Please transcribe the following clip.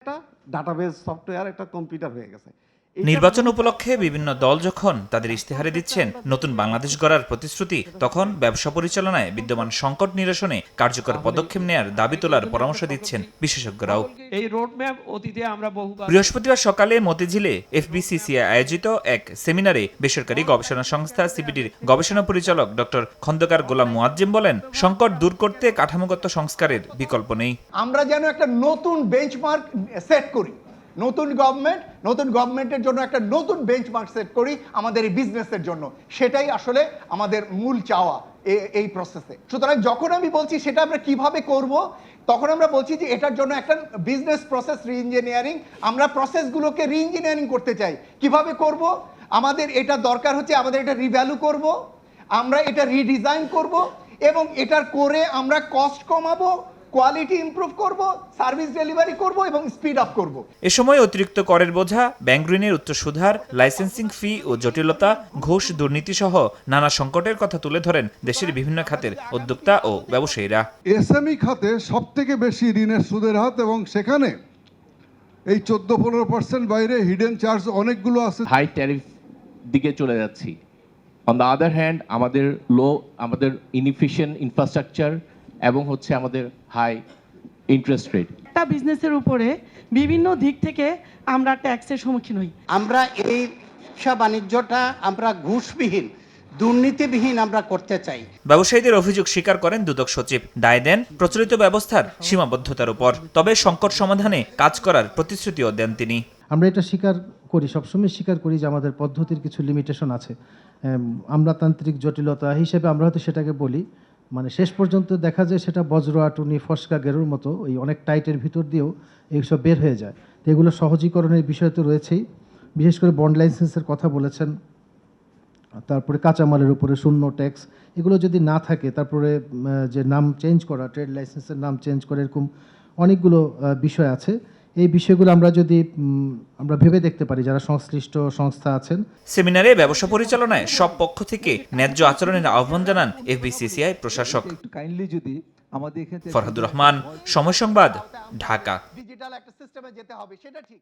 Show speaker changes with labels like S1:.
S1: একটা database software, একটা computer হয়ে গেছে।
S2: নির্বাচন উপলক্ষে বিভিন্ন দল যখন তাদের ইশতেহারে দিচ্ছেন নতুন বাংলাদেশ গড়ার প্রতিশ্রুতি, তখন ব্যবসা পরিচালনায় বিদ্যমান সংকট নিরসনে কার্যকর পদক্ষেপ নেয়ার দাবি তোলার পরামর্শ দিচ্ছেন বিশেষজ্ঞরাও।
S3: এই রোডম্যাপ অতীতে আমরা বহুবার
S2: বৃহস্পতিবার সকালে মতিঝিলে এফবিসিসিআই আয়োজিত এক সেমিনারে বেসরকারি গবেষণা সংস্থা সিপিডির গবেষণা পরিচালক ডক্টর খন্দকার গোলাম মুয়াজ্জেম বলেন, সংকট দূর করতে কাঠামোগত সংস্কারের বিকল্প নেই।
S4: আমরা যেন একটা নতুন বেঞ্চমার্ক সেট করি, নতুন গভর্নমেন্টের জন্য একটা নতুন বেঞ্চমার্ক সেট করি আমাদের এই বিজনেসের জন্য। সেটাই আসলে আমাদের মূল চাওয়া এই প্রসেসে। সুতরাং যখন আমি বলছি সেটা আমরা কিভাবে করব, তখন আমরা বলছি যে এটার জন্য একটা বিজনেস প্রসেস রিইঞ্জিনিয়ারিং, আমরা প্রসেসগুলোকে রিইঞ্জিনিয়ারিং করতে চাই। কিভাবে করব? আমাদের এটা দরকার হচ্ছে, আমাদের এটা রিভ্যালু করব, আমরা এটা রিডিজাইন করব, এবং এটার করে আমরা কস্ট কমাবো, কোয়ালিটি ইমপ্রুভ করব, সার্ভিস ডেলিভারি করব এবং স্পিড আপ করব।
S2: এ সময় অতিরিক্ত করের বোঝা, ব্যাংক ঋণের উচ্চ সুদহার, লাইসেন্সিং ফি ও জটিলতা, ঘুষ, দুর্নীতি সহ নানা সংকটের কথা তুলে ধরেন দেশের বিভিন্ন খাতের উদ্যোক্তা ও ব্যবসায়ীরা।
S5: এসএমই খাতে সবথেকে বেশি ঋণের সুদের হার, এবং সেখানে এই 14-15% বাইরে হিডেন চার্জ অনেকগুলো আছে।
S6: হাই ট্যারিফ দিকে চলে যাচ্ছি। অন দ্য আদার হ্যান্ড আমাদের ইনএফিশিয়েন্ট ইনফ্রাস্ট্রাকচার এবং হচ্ছে আমাদের হাই ইন্টারেস্ট রেট।
S7: একটা বিজনেসের উপরে বিভিন্ন দিক থেকে আমরা ট্যাক্সের সম্মুখীন হই।
S8: আমরা এই ব্যবসা বাণিজ্যটা আমরা ঘুষবিহীন, দুর্নীতিবিহীন আমরা করতে চাই।
S2: ব্যবসায়ীদের অভিযোগ স্বীকার করেন দুদক সচিব, দায় দেন প্রচলিত ব্যবস্থার সীমাবদ্ধতার উপর। তবে সংকট সমাধানে কাজ করার প্রতিশ্রুতিও দেন তিনি।
S9: আমরা এটা স্বীকার করি, সবসময় স্বীকার করি যে আমাদের পদ্ধতির কিছু লিমিটেশন আছে। আমলাতান্ত্রিক জটিলতা হিসেবে আমরা হয়তো সেটাকে বলি, মানে শেষ পর্যন্ত দেখা যায় সেটা বজ্র আটুনি ফসকা গেরুর মতো ওই অনেক টাইটের ভিতর দিয়েও এইসব বের হয়ে যায়। তো এগুলো সহজীকরণের বিষয় তো রয়েছেই। বিশেষ করে বন্ড লাইসেন্সের কথা বলেছেন, তারপরে কাঁচামালের উপরে শূন্য ট্যাক্স, এগুলো যদি না থাকে, তারপরে যে নাম চেঞ্জ করা, ট্রেড লাইসেন্সের নাম চেঞ্জ করা, এরকম অনেকগুলো বিষয় আছে। এই বিষয়গুলো আমরা যদি আমরা ভেবে দেখতে পারি যারা সংশ্লিষ্ট সংস্থা আছেন।
S2: সেমিনারে ব্যবসা পরিচালনায় সব পক্ষ থেকে ন্যায্য আচরণের আহ্বান জানান এফবিসিসিআই প্রশাসক। ফরহাদুর রহমান, সময় সংবাদ, ঢাকা।
S4: ডিজিটাল একটা সিস্টেমে যেতে হবে, সেটা ঠিক।